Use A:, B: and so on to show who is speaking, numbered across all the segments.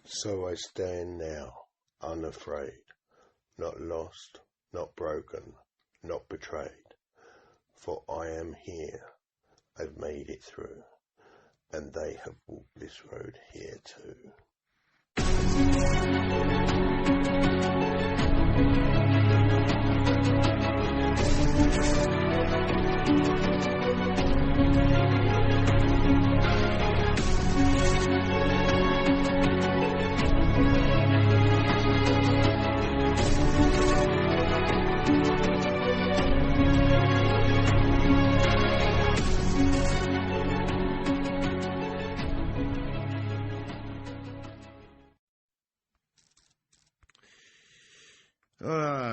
A: So I stand now, unafraid, not lost, not broken, not betrayed. For I am here, I've made it through, and they have walked this road here too.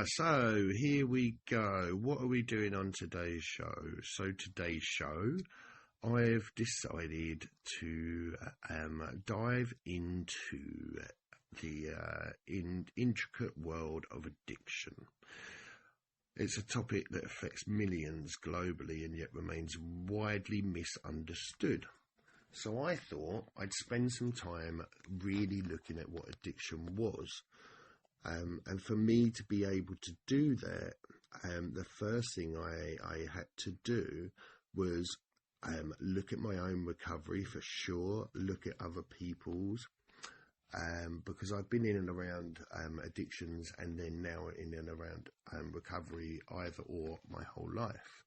B: So here we go. What are we doing on today's show? So today's show, I've decided to dive into the intricate world of addiction. It's a topic that affects millions globally and yet remains widely misunderstood. So I thought I'd spend some time really looking at what addiction was. And for me to be able to do that, the first thing I had to do was look at my own recovery for sure, look at other people's, because I've been in and around addictions and then now in and around recovery either or my whole life.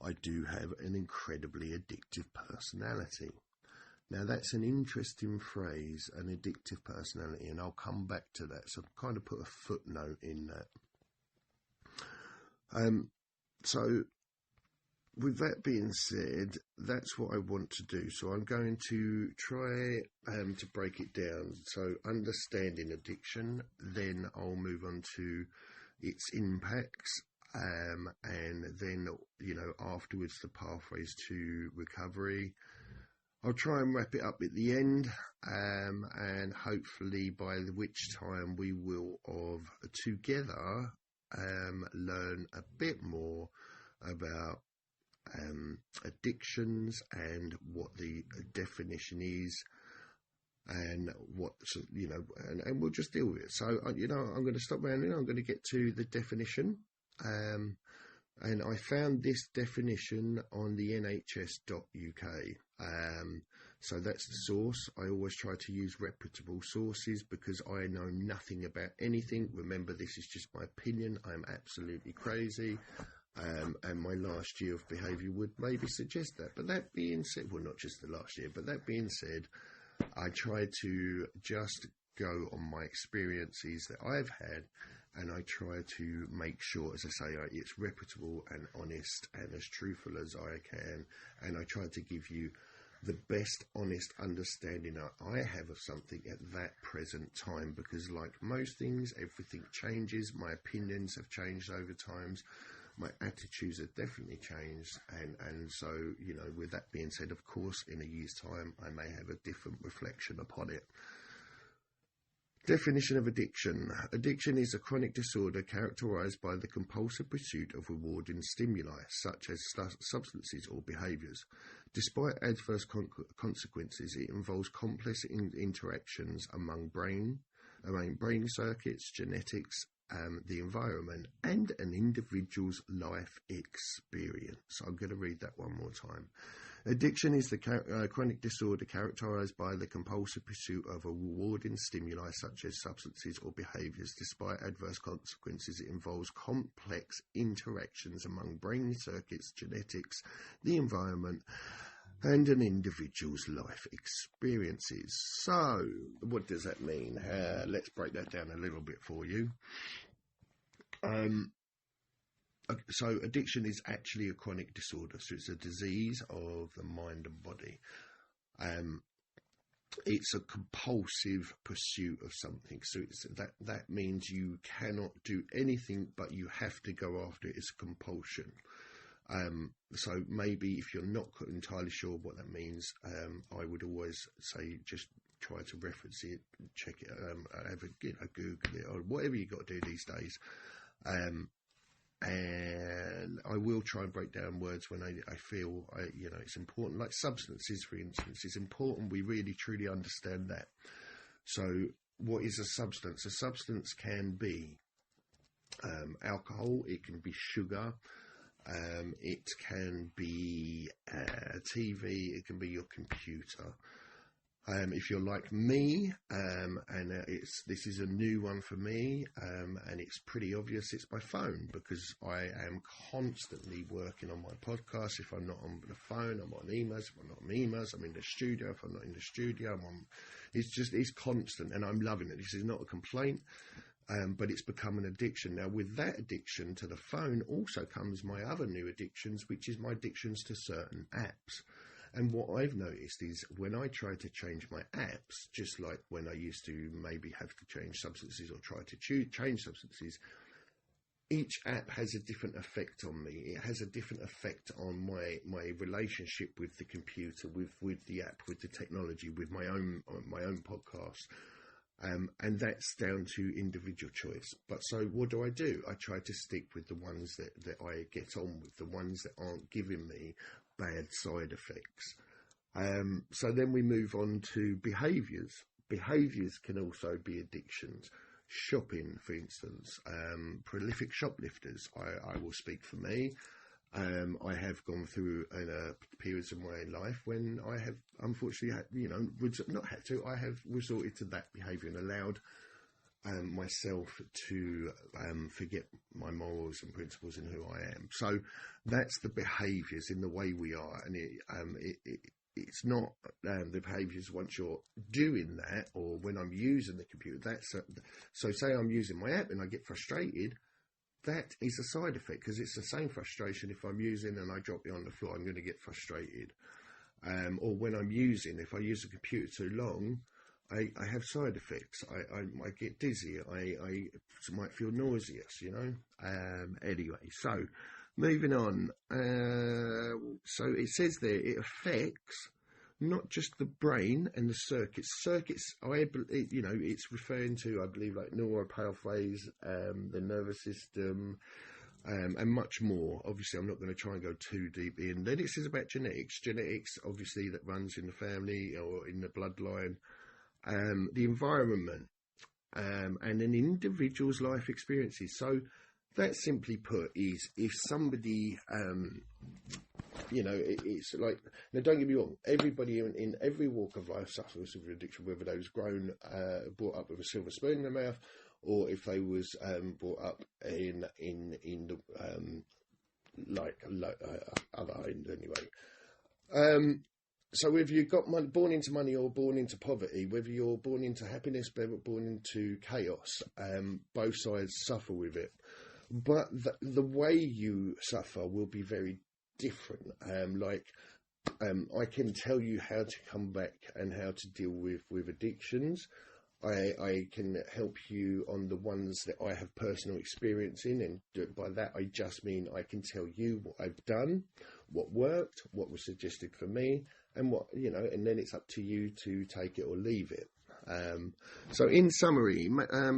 B: I do have an incredibly addictive personality. Now, that's an interesting phrase, an addictive personality, and I'll come back to that. So I've kind of put a footnote in that. So with that being said, that's what I want to do. So I'm going to try to break it down. So understanding addiction, then I'll move on to its impacts, and then, afterwards the pathways to recovery. I'll try and wrap it up at the end, and hopefully by which time we will together learn a bit more about addictions and what the definition is, and what and we'll just deal with it. So I'm going to stop around here. I'm going to get to the definition. And I found this definition on the nhs.uk. So that's the source. I always try to use reputable sources because I know nothing about anything. Remember, this is just my opinion. I'm absolutely crazy. And my last year of behaviour would maybe suggest that. But that being said, well, not just the last year, but that being said, I try to just go on my experiences that I've had, and I try to make sure, as I say, it's reputable and honest and as truthful as I can. And I try to give you the best honest understanding I have of something at that present time, because like most things, everything changes. My opinions have changed over times. My attitudes have definitely changed. And so, with that being said, of course, in a year's time, I may have a different reflection upon it. Definition of addiction. Addiction is a chronic disorder characterized by the compulsive pursuit of rewarding stimuli, such as substances or behaviors. Despite adverse consequences, it involves complex interactions among brain circuits, genetics, the environment, and an individual's life experience. I'm going to read that one more time. Addiction is the chronic disorder characterized by the compulsive pursuit of a rewarding stimuli such as substances or behaviors. Despite adverse consequences, it involves complex interactions among brain circuits, genetics, the environment, and an individual's life experiences. So, what does that mean? Let's break that down a little bit for you. So addiction is actually a chronic disorder. So it's a disease of the mind and body. It's a compulsive pursuit of something. So that means you cannot do anything, but you have to go after it. It's a compulsion. So maybe if you're not entirely sure what that means, I would always say just try to reference it, check it, have a Google it, or whatever you got to do these days. And I will try and break down words when I feel it's important. Like substances, for instance, it's important we really truly understand that. So what is a substance? A substance can be alcohol, it can be sugar, it can be TV, it can be your computer. If you're like me, and this is a new one for me, and it's pretty obvious, it's my phone, because I am constantly working on my podcast. If I'm not on the phone, I'm on emails. If I'm not on emails, I'm in the studio. If I'm not in the studio, I'm on. It's constant, and I'm loving it. This is not a complaint, but it's become an addiction. Now, with that addiction to the phone also comes my other new addictions, which is my addictions to certain apps. And what I've noticed is when I try to change my apps, just like when I used to maybe have to change substances or try to change substances, each app has a different effect on me. It has a different effect on my relationship with the computer, with the app, with the technology, with my own podcast. And that's down to individual choice. But so what do? I try to stick with the ones that I get on with, the ones that aren't giving me bad side effects. So then we move on to behaviours. Behaviours can also be addictions. Shopping, for instance, prolific shoplifters. I will speak for me. I have gone through periods of my life when I have unfortunately I have resorted to that behaviour and allowed myself to forget my morals and principles and who I am. So that's the behaviours in the way we are, and it's not the behaviours once you're doing that, or when I'm using the computer. So say I'm using my app and I get frustrated. That is a side effect, because it's the same frustration if I'm using and I drop it on the floor, I'm going to get frustrated. Or when I'm using, if I use the computer too long, I have side effects. I get dizzy. I might feel nauseous, Anyway, so moving on. So it says there it affects not just the brain and the circuits. It's referring to, I believe, like neural pathways, the nervous system, and much more. Obviously, I'm not going to try and go too deep in. Then it says about genetics. Genetics, obviously, that runs in the family or in the bloodline. The environment, and an individual's life experiences. So that, simply put, is if somebody, it's like, now don't get me wrong, everybody in every walk of life suffers with addiction, whether they was brought up with a silver spoon in their mouth, or if they was brought up in the other end anyway. So whether you got born into money or born into poverty, whether you're born into happiness, born into chaos, both sides suffer with it. But the way you suffer will be very different. I can tell you how to come back and how to deal with addictions. I can help you on the ones that I have personal experience in, and by that I just mean I can tell you what I've done, what worked, what was suggested for me, and and then it's up to you to take it or leave it. So in summary,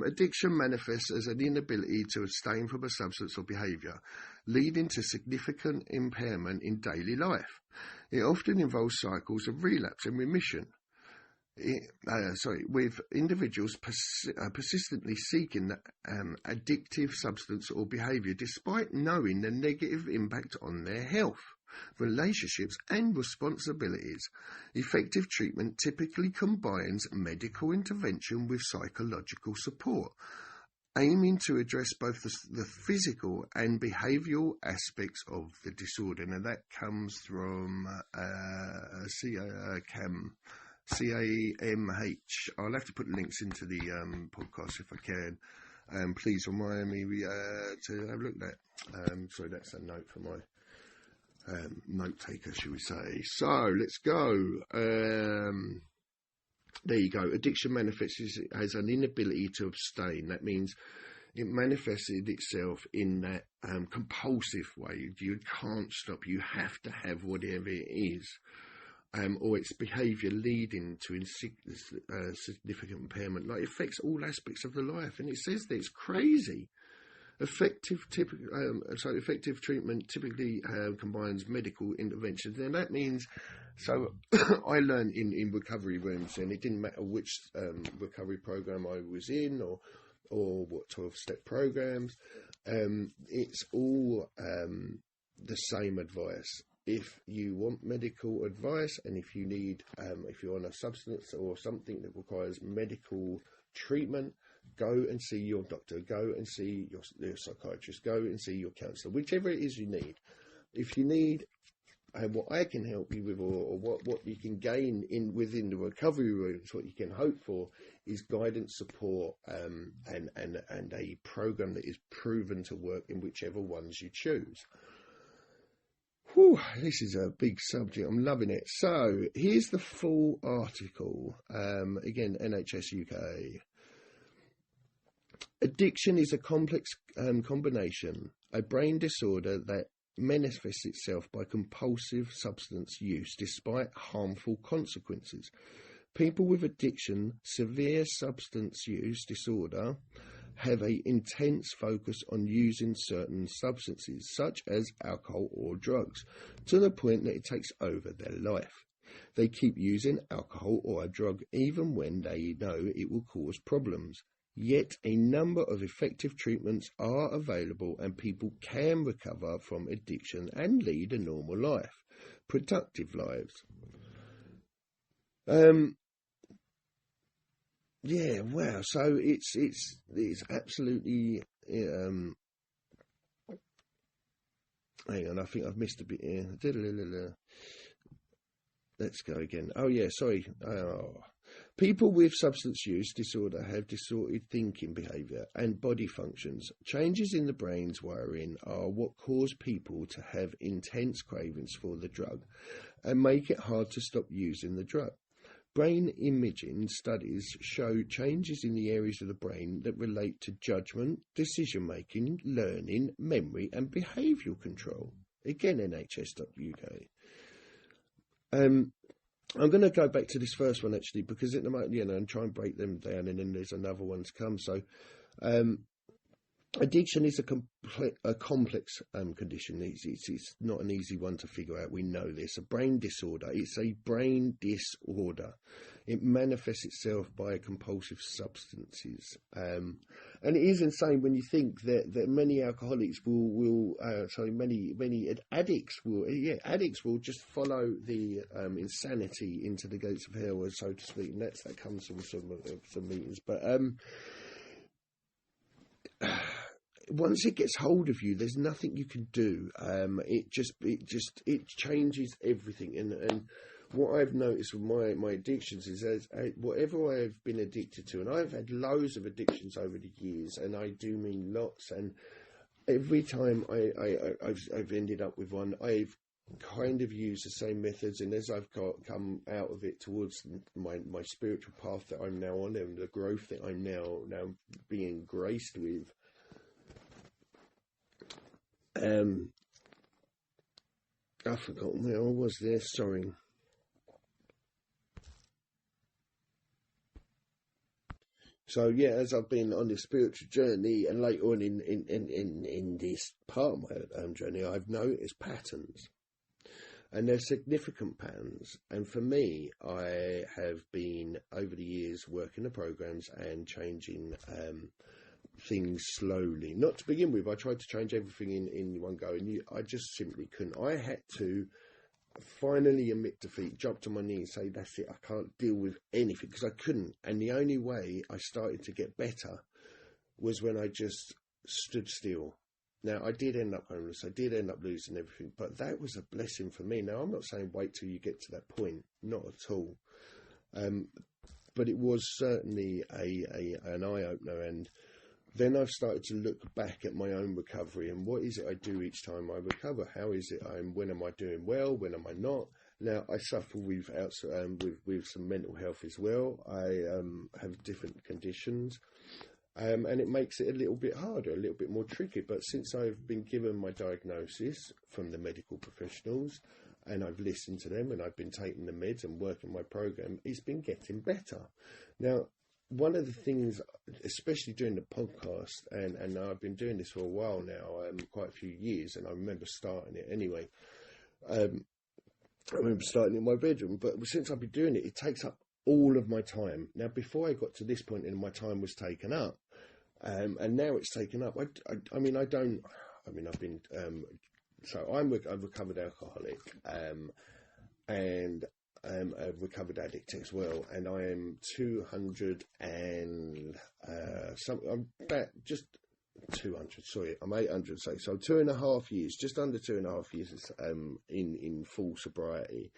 B: addiction manifests as an inability to abstain from a substance or behaviour, leading to significant impairment in daily life. It often involves cycles of relapse and remission. With individuals persistently seeking addictive substance or behaviour despite knowing the negative impact on their health, relationships and responsibilities. Effective treatment typically combines medical intervention with psychological support, aiming to address both the physical and behavioural aspects of the disorder. Now that comes from CAMH. I'll have to put links into the podcast if I can. Please remind me to have a look at that. So that's a note for my note taker, shall we say. So let's go. There you go. Addiction manifests as an inability to abstain. That means it manifested itself in that compulsive way. You can't stop. You have to have whatever it is. Or its behaviour leading to significant impairment. Like, it affects all aspects of the life. And it says that it's crazy. Effective treatment typically combines medical interventions. And that means So I learned in recovery rooms, and it didn't matter which recovery program I was in or what 12-step programs. It's all the same advice. If you want medical advice, and if you need, if you're on a substance or something that requires medical treatment, go and see your doctor, go and see your psychiatrist, go and see your counsellor, whichever it is you need. If you need, and what I can help you with, or what you can gain within the recovery rooms, what you can hope for is guidance, support, and a program that is proven to work in whichever ones you choose. Whew, this is a big subject. I'm loving it. So here's the full article. Again, NHS UK. Addiction is a complex combination, a brain disorder that manifests itself by compulsive substance use despite harmful consequences. People with addiction, severe substance use disorder, have an intense focus on using certain substances, such as alcohol or drugs, to the point that it takes over their life. They keep using alcohol or a drug even when they know it will cause problems. Yet a number of effective treatments are available, and people can recover from addiction and lead a normal life, productive lives. Yeah, wow. So it's absolutely. Hang on, I think I've missed a bit here. Let's go again. Oh yeah, sorry. People with substance use disorder have distorted thinking behaviour and body functions. Changes in the brain's wiring are what cause people to have intense cravings for the drug and make it hard to stop using the drug. Brain imaging studies show changes in the areas of the brain that relate to judgment, decision-making, learning, memory and behavioural control. Again, NHS.UK. I'm going to go back to this first one, actually, because at the moment, and try and break them down, and then there's another one to come. So, addiction is a complex condition. It's not an easy one to figure out. We know this. A brain disorder. It's a brain disorder. It manifests itself by compulsive substances. And it is insane when you think that many alcoholics many addicts will just follow the insanity into the gates of hell, so to speak. And that comes from some meetings. But once it gets hold of you, there's nothing you can do. It changes everything. And what I've noticed with my addictions is whatever I've been addicted to, and I've had loads of addictions over the years, and I do mean lots. And every time I've ended up with one, I've kind of used the same methods, and as I've come out of it towards my spiritual path that I'm now on, and the growth that I'm now being graced with. I've forgotten where I was there, sorry. So yeah, as I've been on this spiritual journey, and later on in this part of my journey, I've noticed patterns, and they're significant patterns. And for me, I have been over the years working the programs and changing things slowly. Not to begin with, I tried to change everything in one go, and I just simply couldn't. I had to finally admit defeat, jump to my knees, say, that's it, I can't deal with anything, because I couldn't. And the only way I started to get better was when I just stood still. Now, I did end up homeless, I did end up losing everything, but that was a blessing for me. Now, I'm not saying wait till you get to that point, not at all. But it was certainly an eye-opener. And then I've started to look back at my own recovery, and what is it I do each time I recover? How is it when am I doing well? When am I not? Now, I suffer with some mental health as well. I have different conditions, and it makes it a little bit harder, a little bit more tricky. But since I've been given my diagnosis from the medical professionals, and I've listened to them, and I've been taking the meds and working my program, it's been getting better. Now, one of the things, especially during the podcast, and I've been doing this for a while now, quite a few years, and I remember starting it anyway, I remember starting in my bedroom, but since I've been doing it, it takes up all of my time. Now, before I got to this point, and my time was taken up, and now it's taken up. I mean, I've been, so I'm a recovered alcoholic, and a recovered addict as well, and I am 200 and I'm about just 200. Sorry, I'm 800. So 2.5 years, just under 2.5 years, in full sobriety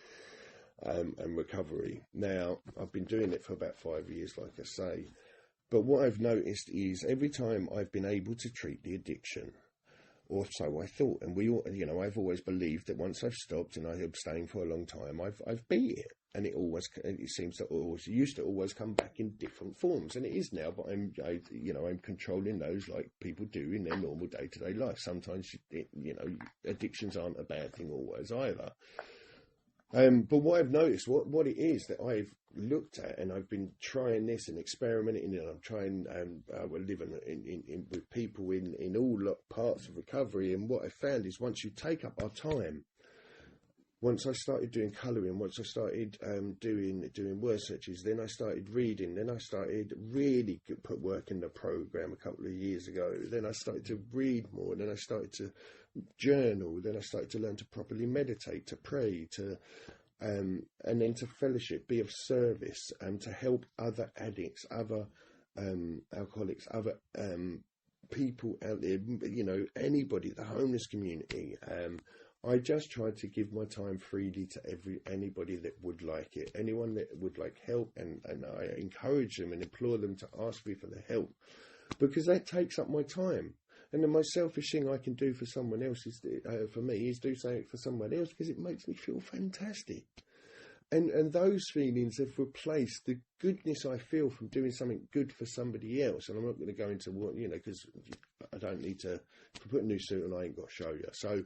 B: and recovery. Now I've been doing it for about 5 years, like I say. But what I've noticed is every time I've been able to treat the addiction, or so I thought, and we all, I've always believed that once I've stopped and I abstained for a long time, I've beat it, and it seems to always used to always come back in different forms, and it is now. But I'm controlling those like people do in their normal day-to-day life. Sometimes addictions aren't a bad thing always either. But what I've noticed, what it is that I've looked at, and I've been trying this and experimenting, and I'm trying, we're living with people in all parts of recovery, and what I found is once you take up our time, once I started doing colouring, once I started doing word searches, then I started reading, then I started really put work in the program a couple of years ago, then I started to read more, then I started to journal, then I started to learn to properly meditate, to pray, and then to fellowship, be of service, and to help other addicts, other alcoholics, other people out there, anybody, the homeless community. I just tried to give my time freely to anybody that would like it, anyone that would like help, and I encourage them and implore them to ask me for the help, because that takes up my time. And the most selfish thing I can do for someone else for me is do something for someone else, because it makes me feel fantastic. And those feelings have replaced the goodness I feel from doing something good for somebody else. And I'm not going to go into what, because I don't need to. If I put a new suit on, I ain't got to show you. So,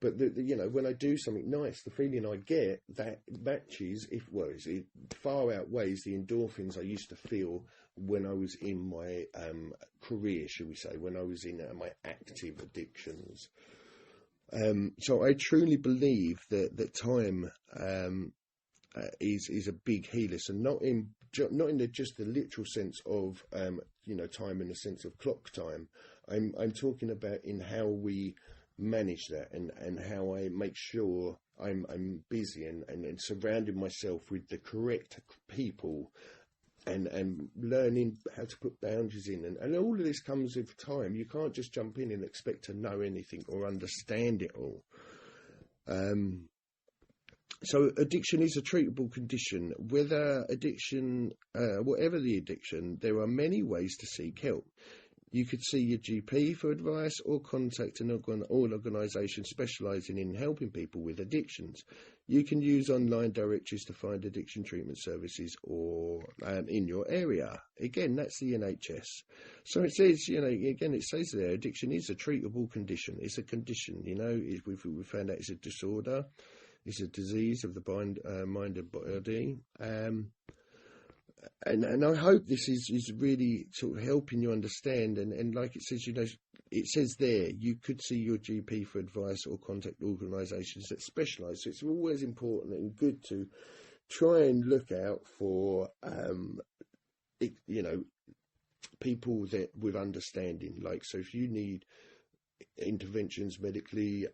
B: but when I do something nice, the feeling I get, that matches, it far outweighs the endorphins I used to feel when I was in my career, shall we say, when I was in my active addictions. So I truly believe that time is a big healer, so not in just the literal sense of time in the sense of clock time. I'm talking about in how we manage that, and how I make sure I'm busy and surrounding myself with the correct people, and learning how to put boundaries in, and all of this comes with time. You can't just jump in and expect to know anything or understand it all. So addiction is a treatable condition. Whether whatever the addiction, there are many ways to seek help. You could see your GP for advice, or contact an organisation specialising in helping people with addictions. You can use online directories to find addiction treatment services or in your area. Again, that's the NHS. So it says, it says there, addiction is a treatable condition. It's a condition, we found out it's a disorder. It's a disease of the mind and body. And I hope this is really sort of helping you understand. And like it says, it says there, you could see your GP for advice or contact organisations that specialise. So it's always important and good to try and look out for, people that with understanding. Like, so if you need interventions medically,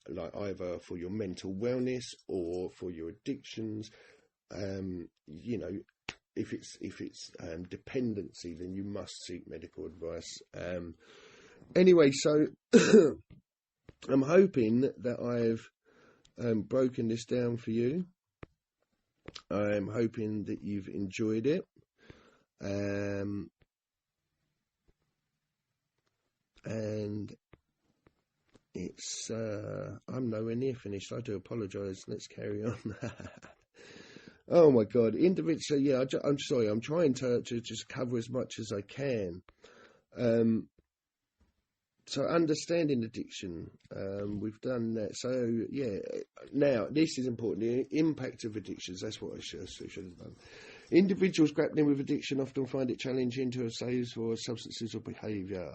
B: like either for your mental wellness or for your addictions, if it's dependency, then you must seek medical advice. Anyway, so I'm hoping that I've broken this down for you. I'm hoping that you've enjoyed it. And it's I'm nowhere near finished. I do apologise. Let's carry on. Oh my God, individual. Yeah, I'm sorry. I'm trying to just cover as much as I can. So understanding addiction, we've done that. So yeah, now this is important. The impact of addictions. That's what I should have done. Individuals grappling with addiction often find it challenging to assess for substances or behaviour.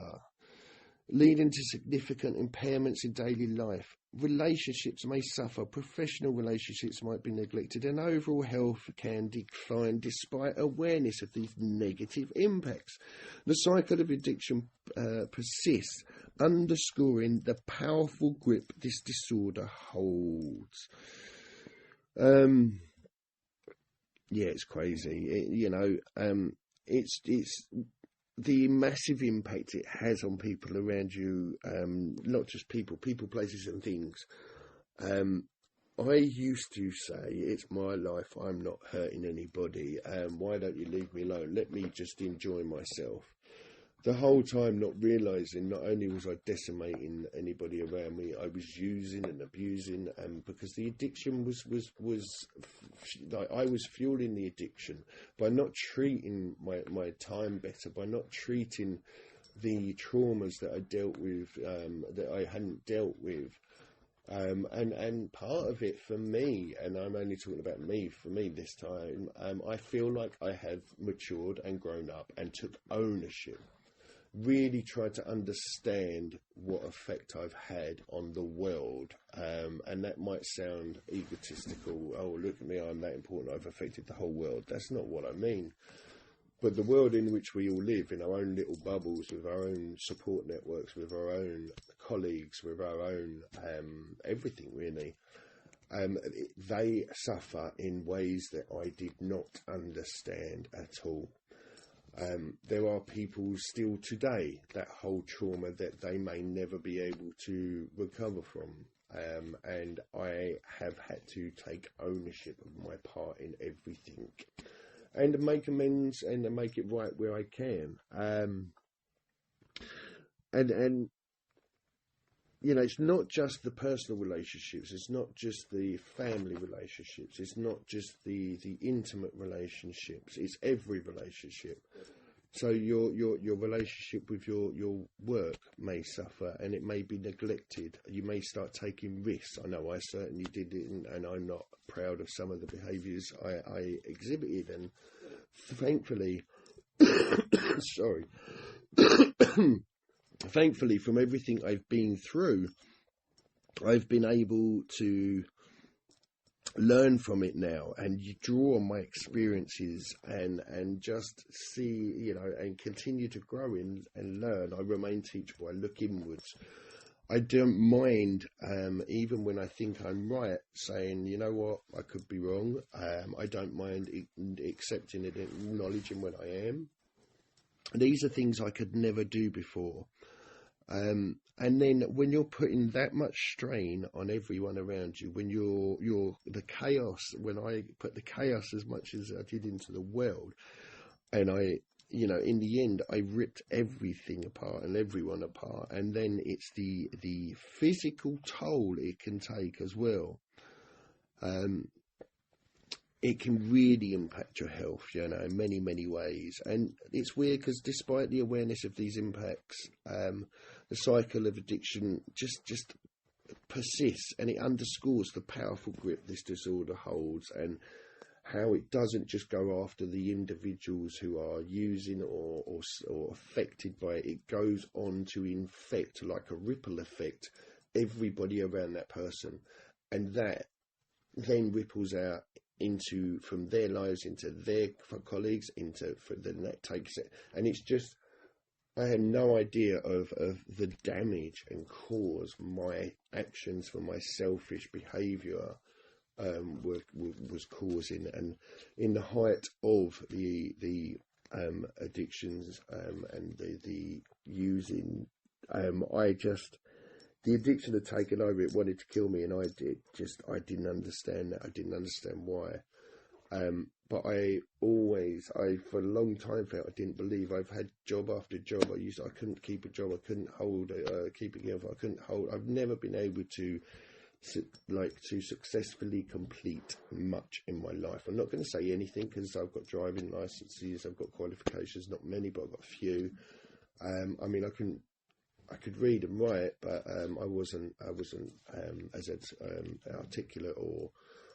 B: leading to significant impairments in daily life. Relationships may suffer, professional relationships might be neglected, and overall health can decline despite awareness of these negative impacts. The cycle of addiction persists, underscoring the powerful grip this disorder holds. Yeah, it's crazy. It's the massive impact it has on people around you, not just people, places and things. I used to say, it's my life, I'm not hurting anybody, why don't you leave me alone, let me just enjoy myself. The whole time not realising not only was I decimating anybody around me, I was using and abusing, because the addiction was like, I was fueling the addiction by not treating my time better, by not treating the traumas that I dealt with, that I hadn't dealt with. And part of it for me, and I'm only talking about me, for me this time, I feel like I have matured and grown up and took ownership. Really tried to understand what effect I've had on the world, and that might sound egotistical. Oh, look at me, I'm that important, I've affected the whole world. That's not what I mean. But the world in which we all live, in our own little bubbles, with our own support networks, with our own colleagues, with our own everything really, they suffer in ways that I did not understand at all. There are people still today that hold trauma that they may never be able to recover from, and I have had to take ownership of my part in everything and make amends and make it right where I can. And it's not just the personal relationships, it's not just the family relationships, it's not just the intimate relationships, it's every relationship. So your relationship with your work may suffer, and it may be neglected. You may start taking risks. I know I certainly did it, and I'm not proud of some of the behaviours I exhibited, and thankfully sorry thankfully, from everything I've been through, I've been able to learn from it now and draw on my experiences and just see, and continue to grow and learn. I remain teachable. I look inwards. I don't mind, even when I think I'm right, saying, you know what, I could be wrong. I don't mind accepting it and acknowledging when I am. These are things I could never do before. And then when you're putting that much strain on everyone around you, when you're the chaos, when I put the chaos as much as I did into the world, and I, in the end, I ripped everything apart and everyone apart, and then it's the physical toll it can take as well. It can really impact your health, in many, many ways. And it's weird because despite the awareness of these impacts, the cycle of addiction just persists, and it underscores the powerful grip this disorder holds and how it doesn't just go after the individuals who are using or affected by it. It goes on to infect, like a ripple effect, everybody around that person. And that then ripples out from their lives into their colleagues, that takes it, and it's just, I had no idea of the damage and cause my actions for my selfish behaviour was causing. And in the height of the addictions and the using, the addiction had taken over. It wanted to kill me, and I didn't understand that. I didn't understand why. But I for a long time felt I didn't believe. I've had job after job. I couldn't keep a job. I couldn't hold keep it together. I couldn't hold. I've never been able to successfully complete much in my life. I'm not going to say anything because I've got driving licenses. I've got qualifications. Not many, but I've got a few. I could read and write, but I wasn't as articulate or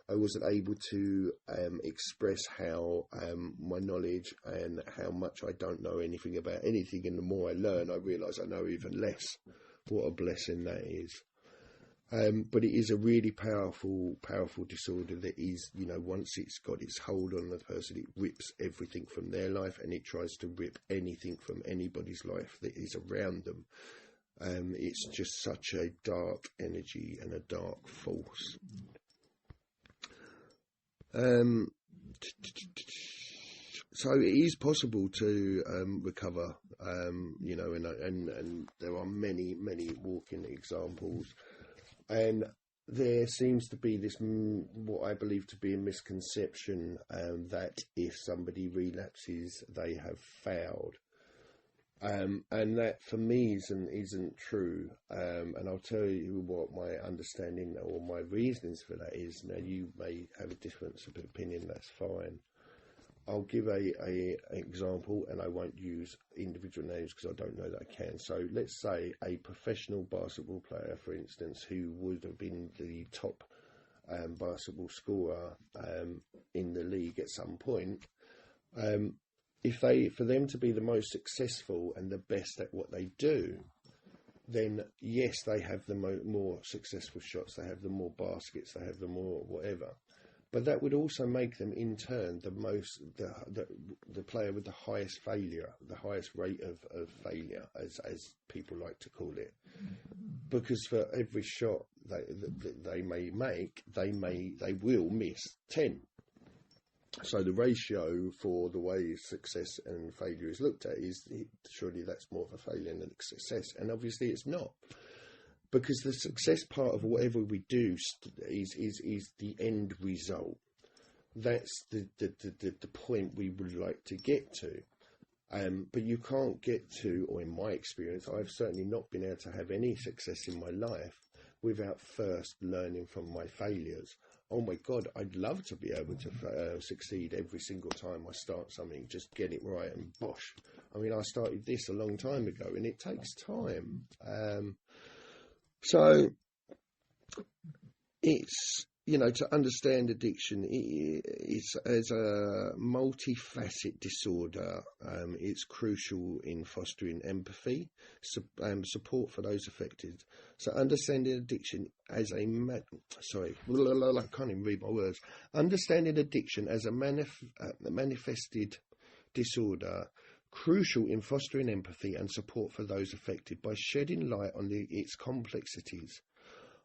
B: I wasn't able to express how my knowledge and how much I don't know anything about anything. And the more I learn, I realise I know even less. What a blessing that is. But it is a really powerful disorder that is, once it's got its hold on the person, it rips everything from their life, and it tries to rip anything from anybody's life that is around them. It's just such a dark energy and a dark force. So it is possible to recover, and there are many walking examples. And there seems to be this, what I believe to be a misconception, that if somebody relapses, they have failed. And that for me isn't true. And I'll tell you what my understanding or my reasons for that is. Now, you may have a difference of opinion, that's fine. I'll give a example, and I won't use individual names because I don't know that I can. So let's say a professional basketball player, for instance, who would have been the top basketball scorer in the league at some point. For them to be the most successful and the best at what they do, then yes, they have the more successful shots, they have the more baskets, they have the more whatever. But that would also make them, in turn, the player with the highest failure, the highest rate of failure, as people like to call it. Because for every shot they may make, they will miss 10. So the ratio for the way success and failure is looked at is surely that's more of a failure than a success, and obviously it's not. Because the success part of whatever we do is the end result. That's the point we would like to get to. But you can't get to, or in my experience, I've certainly not been able to have any success in my life without first learning from my failures. Oh my God, I'd love to be able to succeed every single time I start something, just get it right and bosh. I mean, I started this a long time ago, and it takes time. So it's, to understand addiction, it's as a multifaceted disorder. It's crucial in fostering empathy, support for those affected. So understanding addiction as I can't even read my words. Understanding addiction as a manifested disorder, crucial in fostering empathy and support for those affected by shedding light on its complexities.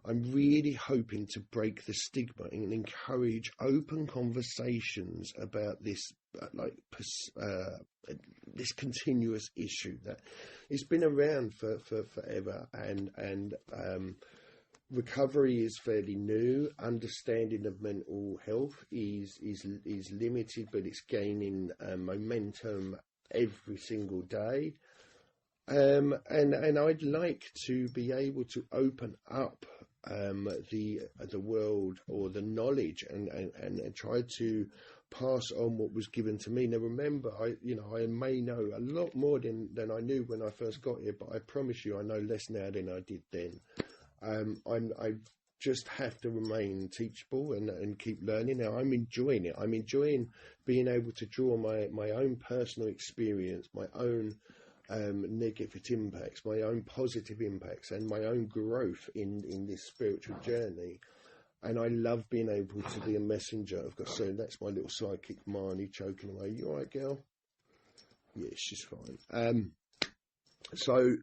B: I'm really hoping to break the stigma and encourage open conversations about this, this continuous issue that it's been around for forever, and recovery is fairly new. Understanding of mental health is limited, but it's gaining momentum every single day. And I'd like to be able to open up the world or the knowledge and try to pass on what was given to me. Now remember, I may know a lot more than I knew when I first got here, but I promise you I know less now than I did then. I just have to remain teachable and keep learning. Now I'm enjoying it. I'm enjoying being able to draw my own personal experience, my own negative impacts, my own positive impacts, and my own growth in this spiritual journey. And I love being able to be a messenger. I've got so that's my little sidekick Marnie choking away. You all right, girl? Yeah, she's fine. So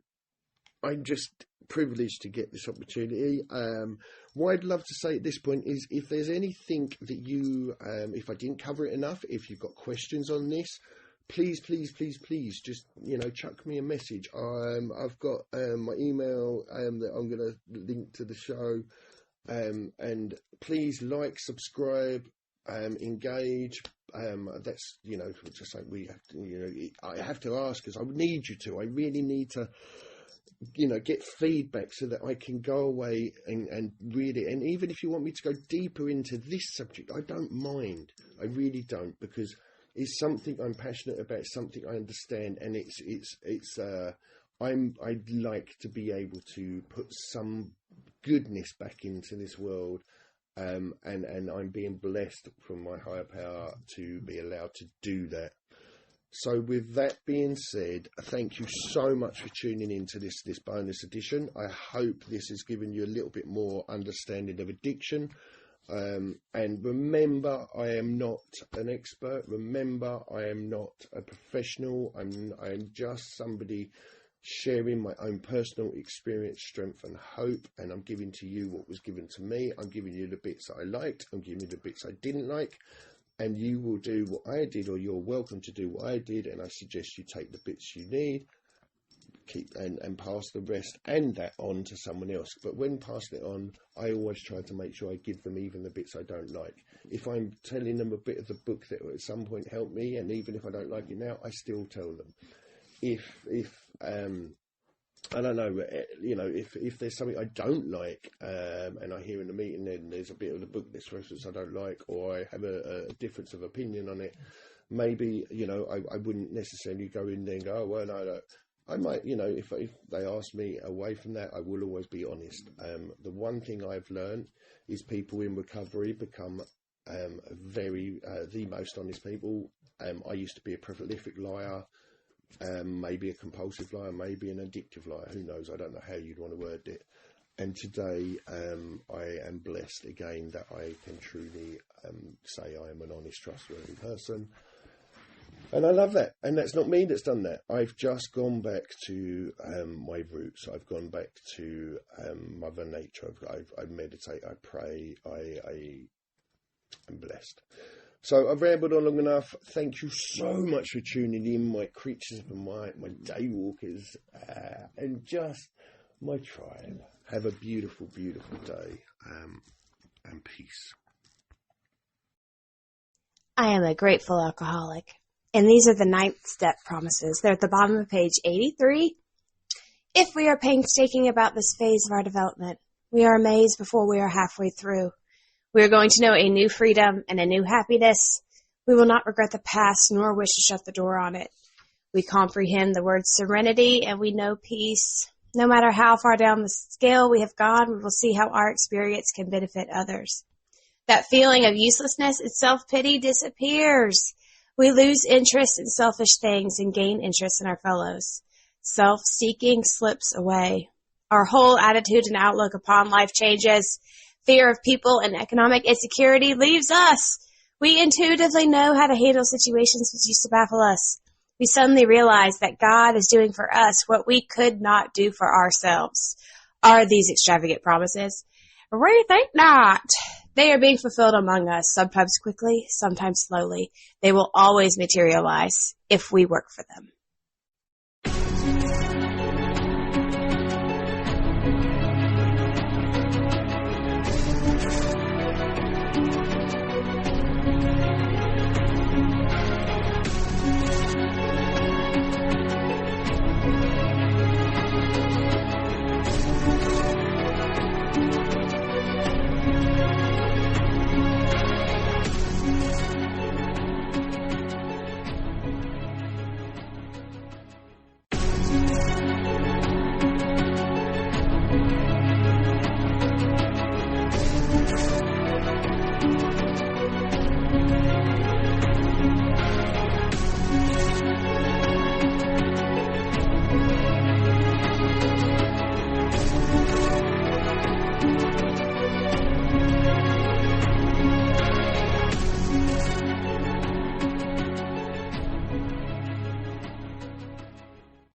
B: I'm just privileged to get this opportunity. What I'd love to say at this point is, if there's anything that you, if I didn't cover it enough, if you've got questions on this, please, just, chuck me a message. I've got my email that I'm going to link to the show. And please like, subscribe, engage. That's, just like we have to, I have to ask, because I need you to. I really need to, get feedback so that I can go away and really, and even if you want me to go deeper into this subject, I don't mind. I really don't, because it's something I'm passionate about, something I understand, and I'd like to be able to put some goodness back into this world, and I'm being blessed from my higher power to be allowed to do that. So with that being said, thank you so much for tuning into this bonus edition. I hope this has given you a little bit more understanding of addiction. And remember, I am not an expert. Remember, I am not a professional. I'm just somebody sharing my own personal experience, strength and hope, and I'm giving to you what was given to me. I'm giving you the bits that I liked. I'm giving you the bits I didn't like. And you will do what I did, or you're welcome to do what I did. And I suggest you take the bits you need, keep and pass the rest and that on to someone else. But when passing it on, I always try to make sure I give them even the bits I don't like. If I'm telling them a bit of the book that at some point helped me, and even if I don't like it now, I still tell them. If I don't know, if there's something I don't like, and I hear in the meeting then there's a bit of the book this, for instance, I don't like, or I have a difference of opinion on it, maybe, I wouldn't necessarily go in there and go, oh, well, no. I might, if they ask me away from that, I will always be honest. The one thing I've learned is people in recovery become the most honest people. I used to be a prolific liar. Maybe a compulsive liar, maybe an addictive liar, who knows, I don't know how you'd want to word it. And today I am blessed again that I can truly say I am an honest, trustworthy person, and I love that. And that's not me that's done that. I've just gone back to my roots. I've gone back to Mother Nature. I meditate, I pray, I am blessed. So I've rambled on long enough. Thank you so much for tuning in, my creatures of my day walkers, and just my tribe. Have a beautiful, beautiful day, and peace.
C: I am a grateful alcoholic, and these are the 9th step promises. They're at the bottom of page 83. If we are painstaking about this phase of our development, we are amazed before we are halfway through. We are going to know a new freedom and a new happiness. We will not regret the past nor wish to shut the door on it. We comprehend the word serenity and we know peace. No matter how far down the scale we have gone, we will see how our experience can benefit others. That feeling of uselessness and self-pity disappears. We lose interest in selfish things and gain interest in our fellows. Self-seeking slips away. Our whole attitude and outlook upon life changes. Fear of people and economic insecurity leaves us. We intuitively know how to handle situations which used to baffle us. We suddenly realize that God is doing for us what we could not do for ourselves. Are these extravagant promises? We think not. They are being fulfilled among us, sometimes quickly, sometimes slowly. They will always materialize if we work for them.